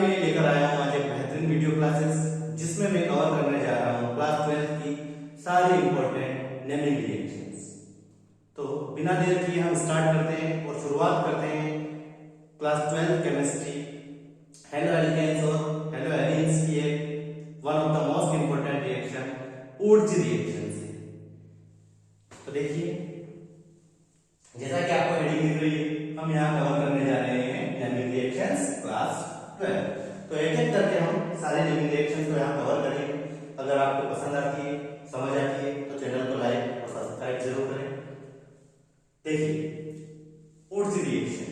आपके लिए लेकर आया हूं आज एक बेहतरीन वीडियो क्लासेस जिसमें मैं कवर करने जा रहा हूं क्लास 12 की सारी इंपॉर्टेंट नेमिंग रिएक्शंस। तो बिना देर किए हम स्टार्ट करते हैं और शुरुआत करते हैं क्लास 12 केमिस्ट्री हेलो एल्केन्स और हेलो एलीन्स की एक one of the most important reaction ऊर्जा रिएक्शन से। तो देखिए जैसा कि आपको हेडिंग दिख रही है, हम यहाँ कवर करने जा रहे हैं नेमिंग रिएक्शंस क्लास 12। तो एक एक करके हम सारे नेमिंग रिएक्शंस को यहाँ कवर करेंगे। अगर आपको पसंद आती है, समझ आती है तो चैनल को लाइक और सब्सक्राइब जरूर करें। देखिए ऊर्जा रिएक्शन,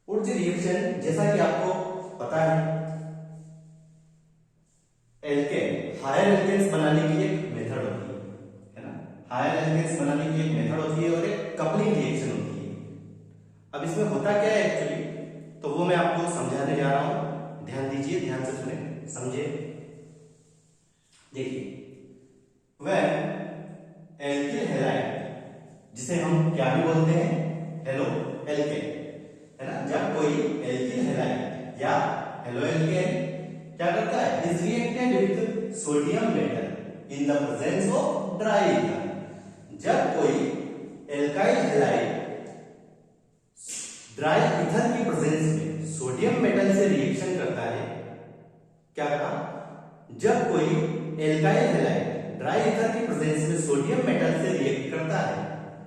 ऊर्जा रिएक्शन जैसा कि आपको पता है एल्केन हायर एल्केन्स बनाने की एक मेथड होती है ना। हायर एल्केन्स बनाने की एक मेथड होती है और एक कपलिंग रिएक्शन होती है। अब इसमें होता क्या है एक्चुअली, तो वो मैं आपको समझाने जा रहा हूं। ध्यान दीजिए, ध्यान से सुने, समझे। देखिए व्हेन एल्किल हैलाइड, जिसे हम क्या भी बोलते हैं हेलो एल्केन, है ना। जब कोई एल्किल हैलाइड या हेलो एल्केन क्या करता है, is reacted with sodium metal in the presence of dry ether. जब कोई एल्काइल हैलाइड ड्राई ईथर की प्रेजेंस में सोडियम मेटल से रिएक्शन करता है, क्या कहा, जब कोई एल्काइल हैलाइड ड्राई ईथर की प्रेजेंस में सोडियम मेटल से रिएक्ट करता है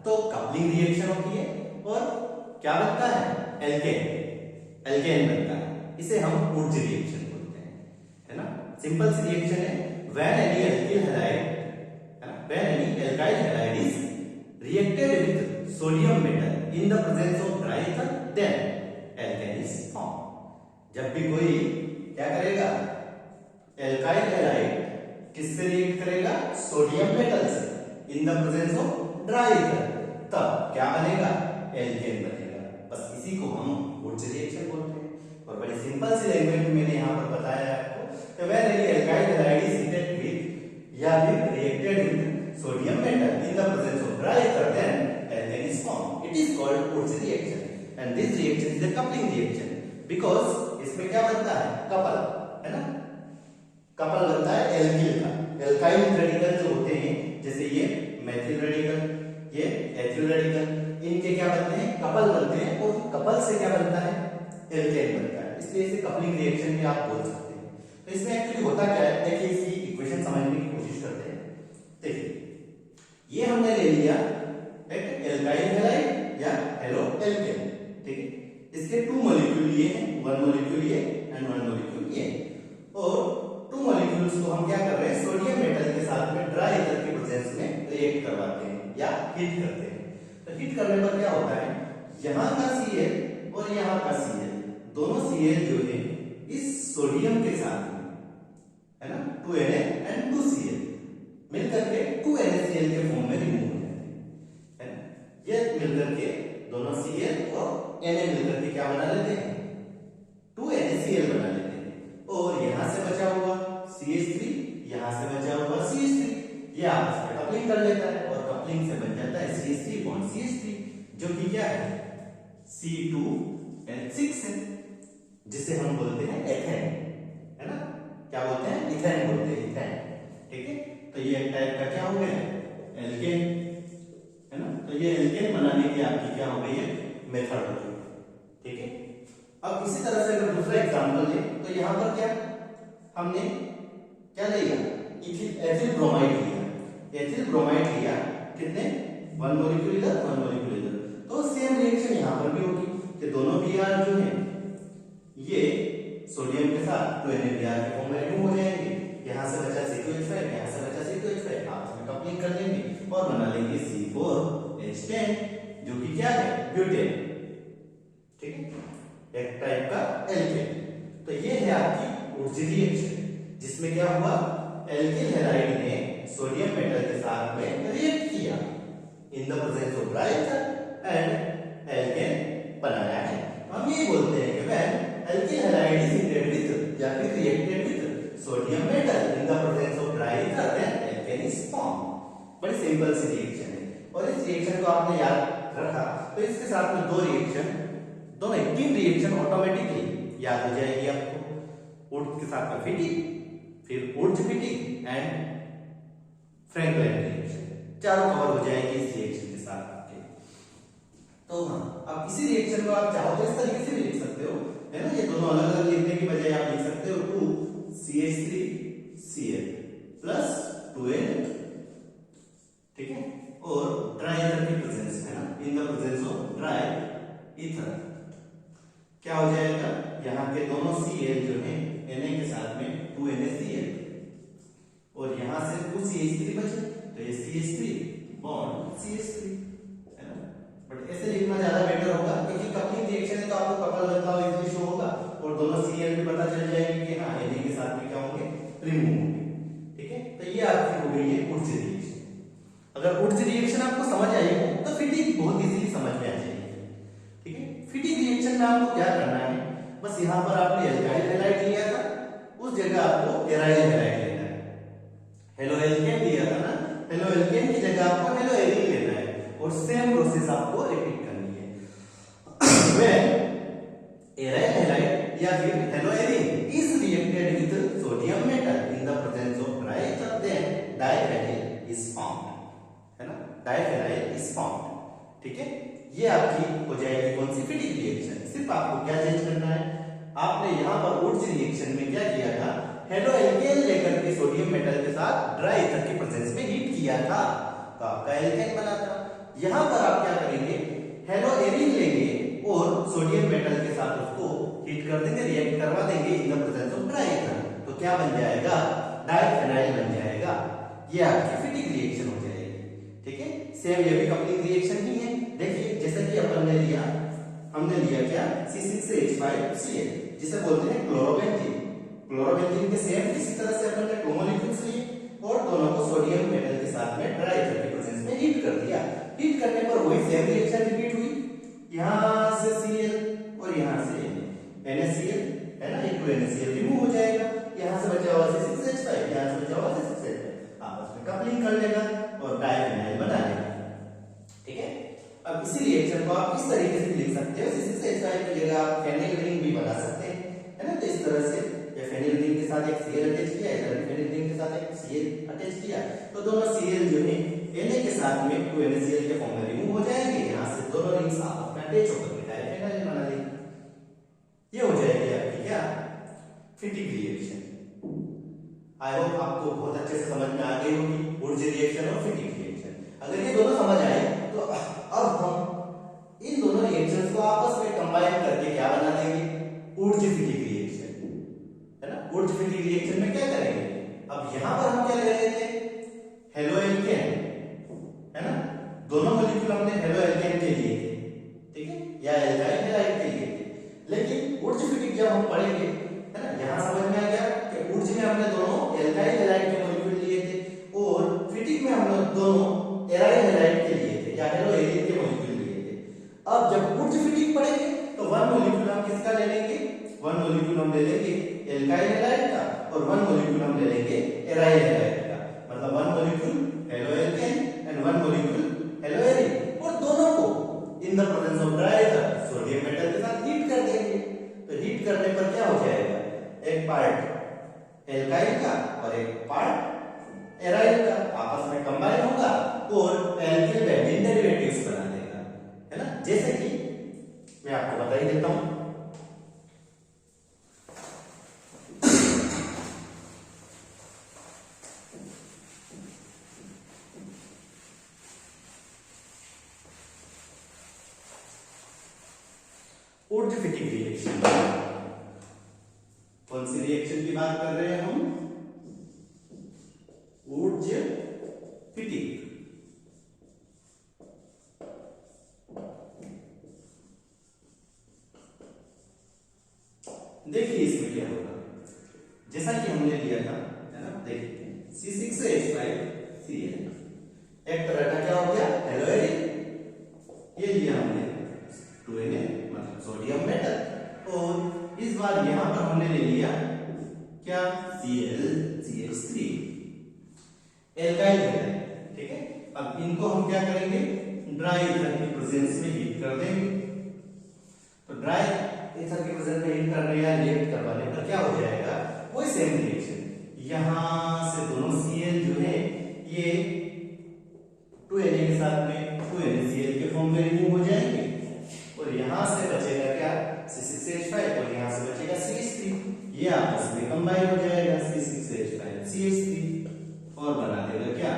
तो कपलिंग रिएक्शन होती है और क्या बनता है, एल्केन, एल्केन बनता है। इसे हम ऊर्जा रिएक्शन है ना। सिंपल सी रिएक्शन है। When any alkyl halide, when any alkyl halide is reacted with sodium metal in the presence of dry ether then alkane is form. जब भी कोई क्या करेगा, एल्काइल हैलाइड किससे रिएक्ट करेगा, सोडियम मेटल से in the presence of dry ether, तब क्या बनेगा, एल्केन बनेगा। बस इसी को हम ऊर्जा रिएक्शन बोलते हैं। और बड़ी सिंपल सी लैंग्वेज में मैंने यहाँ पर बताया आपको कि when any alkyl halide is reacted with या with reacted with sodium metal in the presence of dry ether then alkane is form. It is called Wurtz reaction and this reaction is a coupling reaction because इसमें क्या बनता है, couple, है ना। Couple बनता है alkyl का। Alkyl radical जो होते हैं, जैसे ये मेथिल रेडिकल, ये एथिल रेडिकल, इनके क्या बनते हैं, कपल बनते हैं और कपल से क्या बनता है, एल्केन बनता है। इसलिए इसे कपलिंग रिएक्शन भी आप बोल सकते हैं। तो इसमें एक्चुअली होता क्या है, देखिए इसकी इक्वेशन समझने की कोशिश करते हैं। देखिए ये हमने ले लिया एक एल्काइल हैलाइड या हेलो एल्केन, ठीक है। इसके 2 मॉलिक्यूल ये हैं, 1 मॉलिक्यूल ये एंड 1 मॉलिक्यूल ये, और 2 मॉलिक्यूल्स को हम क्या कर रहे हैं, सोडियम मेटल के साथ में ड्राई ईथर की प्रेजेंस में रिएक्ट करवाते हैं या हीट करते हैं। तो हीट करने पर क्या होता है, यहां का Cl और यहां का Cl, दोनों Cl जो है इस सोडियम के साथ में, है ना, 2Na एंड 2Cl मिलकर के 2NaCl के फॉर्म में रिमूव हो जाते हैं, है ना। ये मिलकर के दोनों Cl और Na मिलकर के क्या बना लेते हैं, 2NaCl बना लेते हैं। और यहां से बचा हुआ CH3, यहां से बचा हुआ CH3, ये आपस में कपलिंग कर लेता है और कपलिंग से बन जाता है CH3 बॉन्ड CH3, जो कि क्या है, C2H6 है, जिसे हम बोलते हैं एथेन, है ना। क्या बोलते हैं, इथेन बोलते हैं, इथेन, ठीक है। तो ये एक टाइप का क्या हो गया, एल्केन, है ना। तो ये एल्केन बनाने की आपकी क्या हो गई है, मेथड हो गई, ठीक है। अब इसी तरह से अगर दूसरा एग्जांपल ले तो यहां पर क्या हमने क्या लिया, एथिल ब्रोमाइड लिया, एथिल ब्रोमाइड लिया, कितने, 1 मॉलिक्यूल इधर 1 मॉलिक्यूल इधर। तो सेम रिएक्शन यहां पर भी होगी कि दोनों Br जो है ये सोडियम के साथ 2NaBr के फॉर्म में रिमूव हो जाएंगे। यहां से बचा C2H5, यहां से बचा C2H5, आपस में कपलिंग कर लेंगे और बना लेंगे C4H10, जो कि क्या है, ब्यूटेन, ठीक है, एक टाइप का एल्केन। तो ये है आपकी ऊर्जा रिएक्शन, जिसमें क्या हुआ, एल्किल हैलाइड ने सोडियम मेटल के साथ में रिएक्ट किया in the presence of dry ether and alkane बनाया है। हम ये बोलते हैं कि when alkyl halide is reacted with या फिर reacted with sodium metal in the presence of dry ether then alkane is form. बड़ी सिंपल सी रिएक्शन है और इस रिएक्शन को आपने याद रखा तो इसके साथ में 2 रिएक्शन दोनों 3 रिएक्शन ऑटोमेटिकली याद हो जाएगी आपको। वुड के साथ में फिटिंग, फिर वुड्स फिटिंग एंड फ्रैंकलाइन रिएक्शन, चारों कवर हो जाएंगे इस रिएक्शन के साथ आपके। तो हाँ, अब इसी रिएक्शन को आप चाहो तो इस तरीके से भी लिख सकते हो, है ना। ये दोनों अलग अलग लिखने की बजाय आप लिख सकते हो 2CH3Cl प्लस 2N, ठीक है, और ड्राई ईथर की प्रेजेंस में ना, इन the presence of dry ether क्या हो जाएगा, यहाँ के दोनों Cl जो है Na के साथ में 2NaCl, और यहां से 2CH3 बचे, तो ये CH3 बॉन्ड CH3, है ना। बट ऐसे लिखना ज्यादा बेटर होगा, क्योंकि कपलिंग रिएक्शन है तो आपको कपल बदलाव इजीली शो होगा, और दोनों Cl भी पता चल जाएगी कि हाँ Na के साथ में क्या होंगे, रिमूव होंगे, ठीक है। तो ये आपकी हो गई है वुड्स रिएक्शन। अगर वुड्स रिएक्शन आपको समझ आई हो तो फिटिंग बहुत इजीली समझ में आ जाएगी, ठीक है। फिटिंग रिएक्शन में आपको क्या करना है, बस यहाँ पर आपने एल्काइल हैलाइड लिया था, उस जगह आपको एराइल हैलाइड लेना है। हेलो एल्केन दिया था ना, हेलो एल्केन की जगह आपको हेलो एरिन लेना है, और सेम प्रोसेस आपको रिपीट करनी है। व्हेन एराइल हैलाइड या फिर haloarene is reacted with sodium metal in the presence of dry ether, then diphenyl is found, है ना, डाइफेनाइल इज फाउंड, ठीक है। ये आपकी हो जाएगी कौन सी, फिटिंग रिएक्शन। सिर्फ आपको क्या चेंज करना है, आपने यहाँ पर वुड्स रिएक्शन में क्या किया था, हेलो एल्केन लेकर के सोडियम मेटल के साथ ड्राई ईथर की प्रेजेंस में हीट किया था, तो आपका एल्केन बना था। यहाँ पर आप क्या करेंगे, हेलो एरिन लेंगे और सोडियम मेटल के साथ उसको हीट कर देंगे, रिएक्ट करवा देंगे इन the presence of dry ether, तो क्या बन जाएगा, डाइफेनाइल बन जाएगा। ये आपकी फिटिंग रिएक्शन हो जाएगी, ठीक है। सेम ये भी कपलिंग रिएक्शन ही है। देखिए जैसे कि हमने लिया क्या, C6H5Cl, जिसे बोलते हैं क्लोरोबेंजीन। क्लोरोबेंजीन के सेम इसी तरह से अपन ने 2 मॉलिक्यूल्स लिए और दोनों को सोडियम मेटल के साथ में ड्राई ईथर की प्रेजेंस में हीट कर दिया। हीट करने पर वही सेम रिएक्शन रिपीट हुई, यहां से Cl और यहां से NaCl, है ना, 2NaCl रिमूव हो जाएगा, यहां से बचा हुआ C6H5, यहां से बचा हुआ C6H5, आपस में कपलिंग कर लेगा और डाइफेनाइल बना लेगा, ठीक है। अब इसी रिएक्शन को आप इस तरीके से लिख सकते हो, C6H5 की जगह आप फेनिल रिंग भी बना सकते हैं, है ना। तो इस तरह से ये फेनिल रिंग के साथ एक Cl अटैच किया, इधर भी फेनिल रिंग के साथ एक Cl अटैच किया, तो दोनों Cl जो है Na के साथ में 2NaCl के फॉर्म में रिमूव हो जाएंगे, यहां से दोनों रिंग्स आपस में अटैच होकर के डाइफेनाइल बना देंगे। ये हो जाएगी आपकी क्या, फिटिंग रिएक्शन। आई होप आपको बहुत अच्छे से समझ में आ गई होगी वुड्स रिएक्शन और फिटिंग रिएक्शन। अगर ये दोनों समझ आए तो अब हम इन दोनों रिएक्शंस को आपस में कंबाइन करके क्या बना देंगे, वुड्स फिटिंग रिएक्शन, है ना। वुड्स फिटिंग रिएक्शन में क्या करेंगे, अब यहां पर हम क्या ले रहे थे, हेलो एल्केन, है ना, दोनों मॉलिक्यूल हमने हेलो एल्केन के लिए थे, ठीक है, या एल्काइल हैलाइड के लिए थे। लेकिन वुड्स फिटिंग जब हम पढ़ेंगे, है ना, यहां समझ में आ गया कि वुड्स में हमने दोनों एल्काइल हैलाइड के मॉलिक्यूल लिए थे और फिटिंग में हम लोग दोनों एराइल हैलाइड के लिए थे या हेलो एरिन के मॉलिक्यूल लिए थे। अब जब वुड्स फिटिंग पढ़ेंगे तो वन मॉलिक्यूल हम किसका ले लेंगे, वन मॉलिक्यूल हम ले लेंगे एल्काइल हैलाइड का और वन मॉलिक्यूल हम ले लेंगे एराइल हैलाइड का, मतलब one molecule halo alkane and one molecule hello Erin, और दोनों को इन the presence of dry ether sodium metal के साथ हीट कर देंगे। तो हीट करने पर क्या हो जाएगा, एक पार्ट एल्काइल का और एक पार्ट एराइल का आपस में कंबाइन होगा और एल्किल बेंजीन डेरिवेटिव्स बना देगा, है ना। जैसे कि मैं आपको बता ही देता हूं, वुड्स फिटिंग रिएक्शन, कौन सी रिएक्शन की बात कर रहे हैं हम, वुड्स फिटिंग। देखिए इसमें क्या होगा, जैसा कि हमने लिया था, है ना, देखिए C6H5Cl एक तरह का क्या हो गया, हेलो एरिन, ये लिया हमने 2Na मतलब सोडियम मेटल, और इस बार यहां पर हमने ले लिया क्या, ClCH3 एल्काइल हैलाइड, ठीक है। अब इनको हम क्या करेंगे, ड्राई ईथर की प्रेजेंस में हीट कर देंगे, तो ड्राई ईथर के प्रेजेंस में हीट करने या रिएक्ट करवाने पर क्या हो जाएगा, वही सेम रिएक्शन, यहां से दोनों Cl जो है ये 2Na के साथ में 2NaCl के फॉर्म में रिमूव हो जाएंगे और यहां से बचेगा क्या C6H5 और यहां से बचेगा CH3, ये आपस में कंबाइन हो जाएगा C6H5 CH3 और बना देगा क्या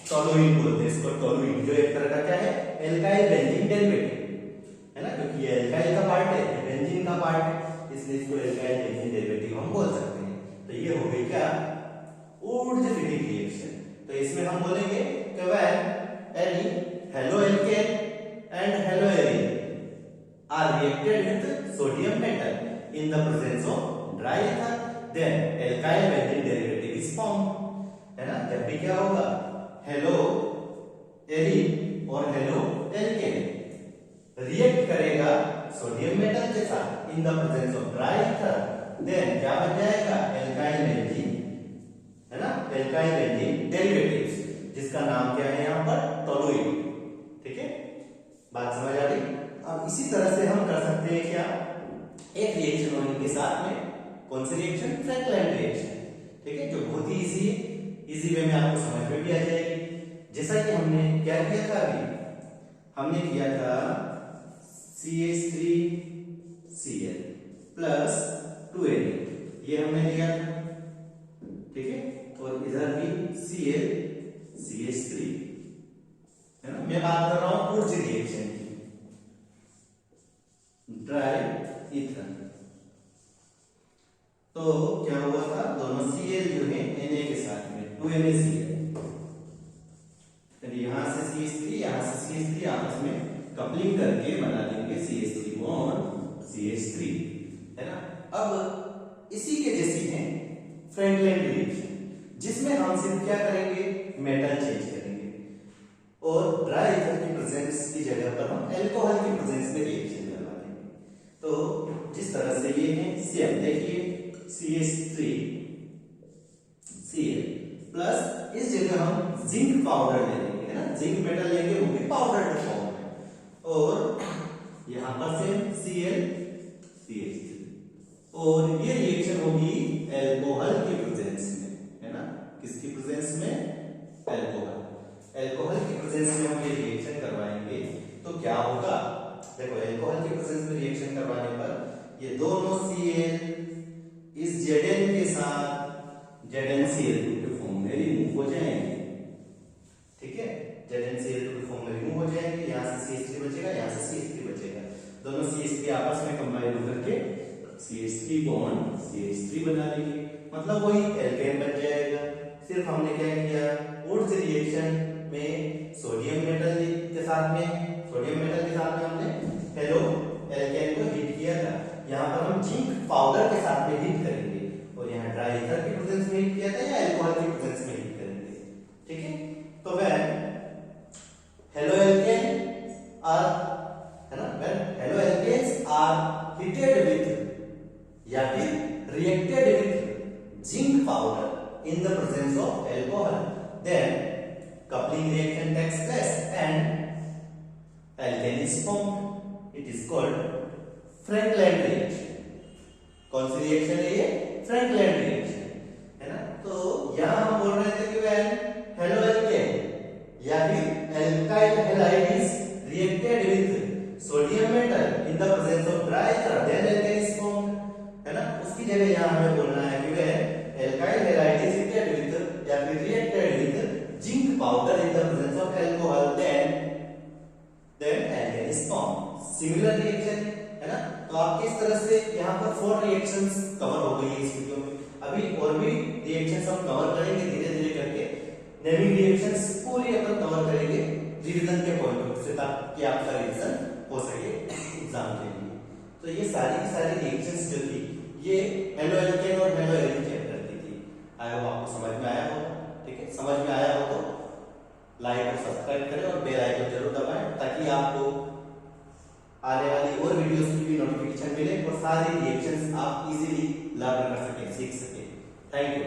टोलुइन बोलते हैं इसको, टोलुइन जो एक तरह का क्या है एल्काइल बेंजीन डेरिवेटिव है ना, क्योंकि ये एल्काइल का पार्ट है, ये बेंजीन का पार्ट है, इसलिए इसको एल्काइल बेंजीन डेरिवेटिव हम बोल सकते हैं। तो ये हो गई क्या ऊर्ध्वफिटिक रिएक्शन। तो इसमें हम बोलेंगे कि when any haloalkane and haloarine are reacted with sodium metal in the presence of dry ether, then alkyl benzene derivative is formed, है ना। जब भी क्या होगा हेलोएरिन और हेलोएल्केन रिएक्ट करेगा सोडियम मेटल के साथ in the presence of dry ether, then क्या बन जाएगा एल्काइल बेंजीन, है ना, एल्काइल बेंजीन डेरिवेटिव्स, जिसका नाम क्या है यहाँ पर टोलुइन। ठीक है, बात समझ आ गई। अब इसी तरह से हम कर सकते हैं क्या, एक रिएक्शन और इनके साथ में कौन सी रिएक्शन, फ्रैंकलाइन रिएक्शन। ठीक है, जो बहुत ही इजी वे में आपको समझ में भी आ जाएगी। जैसा कि हमने क्या किया था, अभी हमने किया था CH3Cl प्लस 2Na, ये हमने लिया था। ठीक है, और इधर भी Cl CH3, है ना। मैं बात कर रहा हूं ऊर्जा रिएक्शन की, ड्राई ईथर। तो क्या हुआ था, दोनों Cl जो है Na के साथ में 2NaCl, यहां से CH3 यहां से CH3 आपस में कपलिंग करके बना देंगे CH3 बॉन्ड CH3, है ना। अब इसी के जैसी है फ्रैंकलाइन रिएक्शन, जिसमें हम सिर्फ क्या करेंगे, मेटल चेंज करेंगे और ड्राई ईथर की प्रेजेंस की जगह पर हम अल्कोहल की प्रेजेंस में रिएक्शन करवा देंगे। तो जिस तरह से ये है सेम, देखिए CH3Cl प्लस इस जगह हम जिंक पाउडर ले लेंगे, है ना, जिंक मेटल लेंगे, वो भी पाउडर के फॉर्म में, और यहां पर सेम ClCH3, और ये रिएक्शन होगी अल्कोहल की प्रेजेंस में, है ना, किसकी प्रेजेंस में, अल्कोहल की प्रेजेंस में हम ये रिएक्शन करवाएंगे। तो क्या होगा, देखो अल्कोहल की प्रेजेंस में रिएक्शन करवाने पर ये दोनों Cl इस Zn के साथ ZnCl2 के फॉर्म में रिमूव हो जाएंगे। ठीक है, ZnCl2 के फॉर्म में रिमूव हो जाएंगे, यहां से CH3 बचेगा, यहां से CH3 बचेगा, दोनों CH3 आपस में कंबाइन होकर के CH3 बॉन्ड CH3 बना लेंगे, मतलब वही एल्केन बन जाएगा। सिर्फ हमने क्या किया, ऊर्जा रिएक्शन में सोडियम मेटल के साथ में हमने हेलो एल्केन को हीट किया था, यहाँ पर हम जिंक पाउडर के साथ में हीट करेंगे, और यहाँ ड्राई ईथर की प्रेजेंस में हीट किया था या अल्कोहल की प्रेजेंस में हीट करेंगे। ठीक है, तो व्हेन हेलो एल्केन आर, है ना, when haloalkanes are heated with या फिर reacted with zinc powder in the presence of alcohol, then coupling reaction takes place and alkane is formed. It is called Frankland reaction. कौन सी reaction है ये, फ्रैंकलाइन reaction, है ना। तो यहां हम बोल रहे थे कि व्हेन हेलोएल्केन या फिर alkyl halide is reacted with sodium metal in the presence of dry ether, then alkane is formed, है ना। उसकी जगह यहां हमें बोलना है कि when alkyl halide is heated with या फिर reacted with zinc powder in the presence of alcohol, then alkane is formed। Similar reaction, है ना। तो आपके इस तरह से यहाँ पर 4 रिएक्शंस कवर हो गई है इस वीडियो में। अभी और भी रिएक्शंस हम कवर करेंगे धीरे धीरे करके, नेमिंग रिएक्शंस पूरी अपन कवर करेंगे रिवीजन के पॉइंट ऑफ व्यू से, ताकि आपका रिवीजन हो सके एग्जाम के लिए। तो ये सारी की सारी रिएक्शंस जो थी ये हेलोएल्केन और हेलोएरिन के आई होप आपको समझ में आया हो। ठीक है, समझ में आया हो तो लाइक और सब्सक्राइब करें और बेल आइकन जरूर दबाएं, ताकि आपको आने वाली और वीडियोस की भी नोटिफिकेशन मिले और सारी रिएक्शंस आप इजीली लर्न कर सकें, सीख सकें। Thank you.